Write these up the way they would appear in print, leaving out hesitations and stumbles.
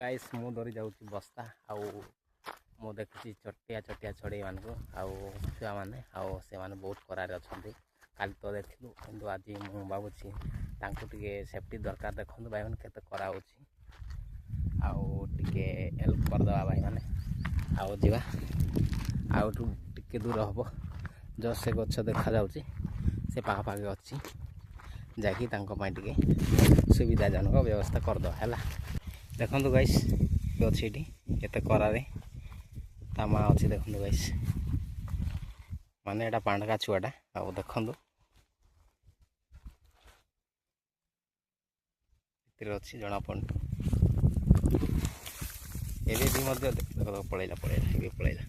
Guys मु धरी जाऊँगी बस्ता आउ मु देखुची चटिया चटिया चढ़ई मान छुआ मैंने से बहुत करारे अच्छा काली तो देखलु कि आज मुझे भावुची टे सेफ्टी दरकार देखो भाई मैंने केते करा टे हेल्प करदे भाई मैंने आउ जा आउटू टे दूर हम जस्ट से गच देखा जाऊँगी से पाखापाखि अच्छी जाकि टे सुविधाजनक व्यवस्था करदे है। देखो गाइस अच्छी केते करारे ता माँ अच्छी देखो गाइस माने एटा पांडका छुआटा आ देखो अच्छी जना पड़े पलैला पलैला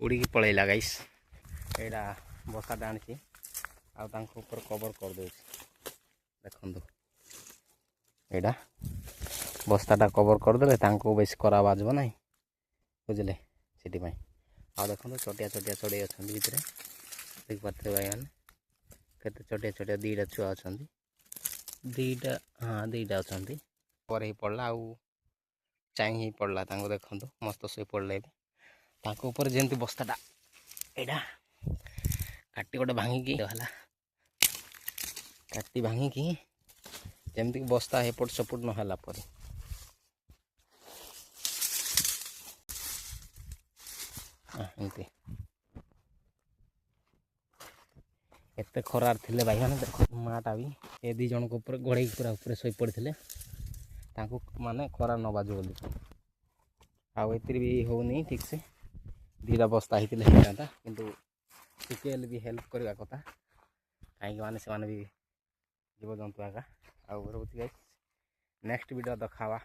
उड़ी पलैला गाइस एटा बसाटा आनी ऊपर कवर कर दे देखो एटा बस्ताटा कवर करदे बेस करा बाजब ना बुझे से देखो चटिया चटिया चढ़ई अच्छा भितर देख पारे भाई मैंने केते चटिया चटिया दीटा छुआ अच्छा दीटा हाँ दीटा अच्छा पर ही पड़ला आउ चाई पड़ला देखो मस्त शोई पड़े ऊपर जमी बस्ताटा एटा काटी गोटे भांगिकी है काटी भांगिकी जमती बस्ता एपट सपट नहला पर एमती एत खरार थे भाई मैंने देख माटा भी ए दी जन ऊपर गड़े पूरा ऊपर शोई पड़े माने खरार न बाजू बोली आउ एतिर भी होनी ठीक से दीटा बस्ता होता किंतु टिके भी हेल्प करवा कथा कहीं माने से भी जीव जंतु आगा आउ रोचे नेक्स्ट वीडियो देखा।